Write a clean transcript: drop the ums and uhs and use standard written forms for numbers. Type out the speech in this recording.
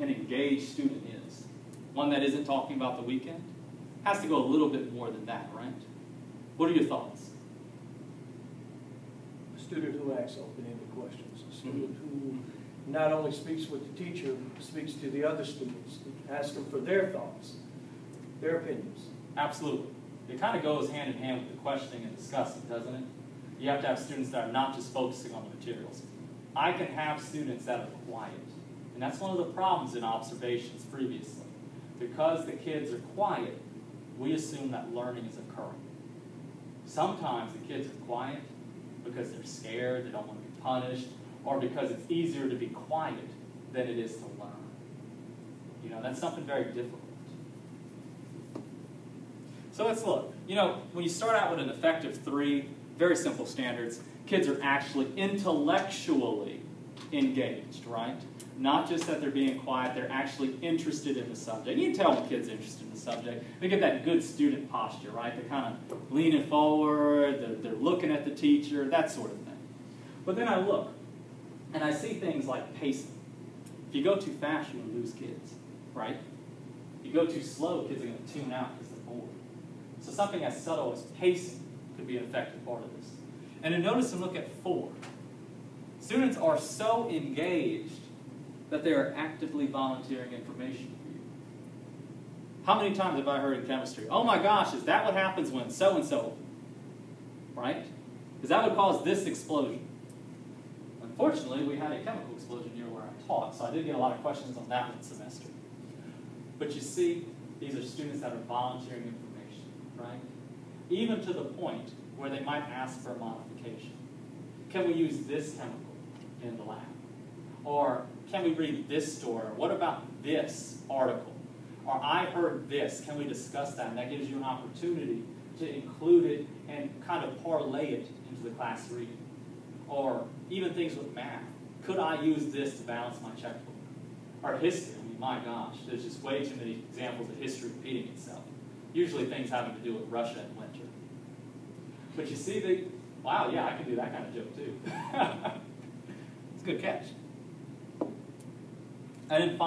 an engaged student is? One that isn't talking about the weekend? Has to go a little bit more than that, right? What are your thoughts? A student who asks open-ended questions. A student who not only speaks with the teacher, but speaks to the other students, asks them for their thoughts, their opinions. Absolutely. It kind of goes hand in hand with the questioning and discussing, doesn't it? You have to have students that are not just focusing on the materials. I can have students that are quiet. And that's one of the problems in observations previously. Because the kids are quiet, we assume that learning is occurring. Sometimes the kids are quiet because they're scared, they don't want to be punished, or because it's easier to be quiet than it is to learn. You know, that's something very difficult. So let's look. You know, when you start out with an effective 3, very simple standards, kids are actually intellectually engaged, right? Not just that they're being quiet, they're actually interested in the subject. You can tell when kids are interested in the subject. They get that good student posture, right? They're kind of leaning forward, they're looking at the teacher, that sort of thing. But then I look, and I see things like pacing. If you go too fast, you're going to lose kids, right? If you go too slow, kids are going to tune out because they're bored. So something as subtle as pacing could be an effective part of this. And then notice and look at 4. Students are so engaged that they are actively volunteering information for you. How many times have I heard in chemistry, oh my gosh, is that what happens when so-and-so, right? Because that would cause this explosion. Unfortunately, we had a chemical explosion near where I taught, so I did get a lot of questions on that one semester. But you see, these are students that are volunteering information, right? Even to the point where they might ask for a modification. Can we use this chemical in the lab? Or can we read this story? Or what about this article? Or I heard this. Can we discuss that? And that gives you an opportunity to include it and kind of parlay it into the class reading. Or even things with math. Could I use this to balance my checkbook? Or history. I mean, my gosh, there's just way too many examples of history repeating itself. Usually things having to do with Russia and winter. But you see, wow, yeah, I can do that kind of joke too. It's a good catch. And then finally,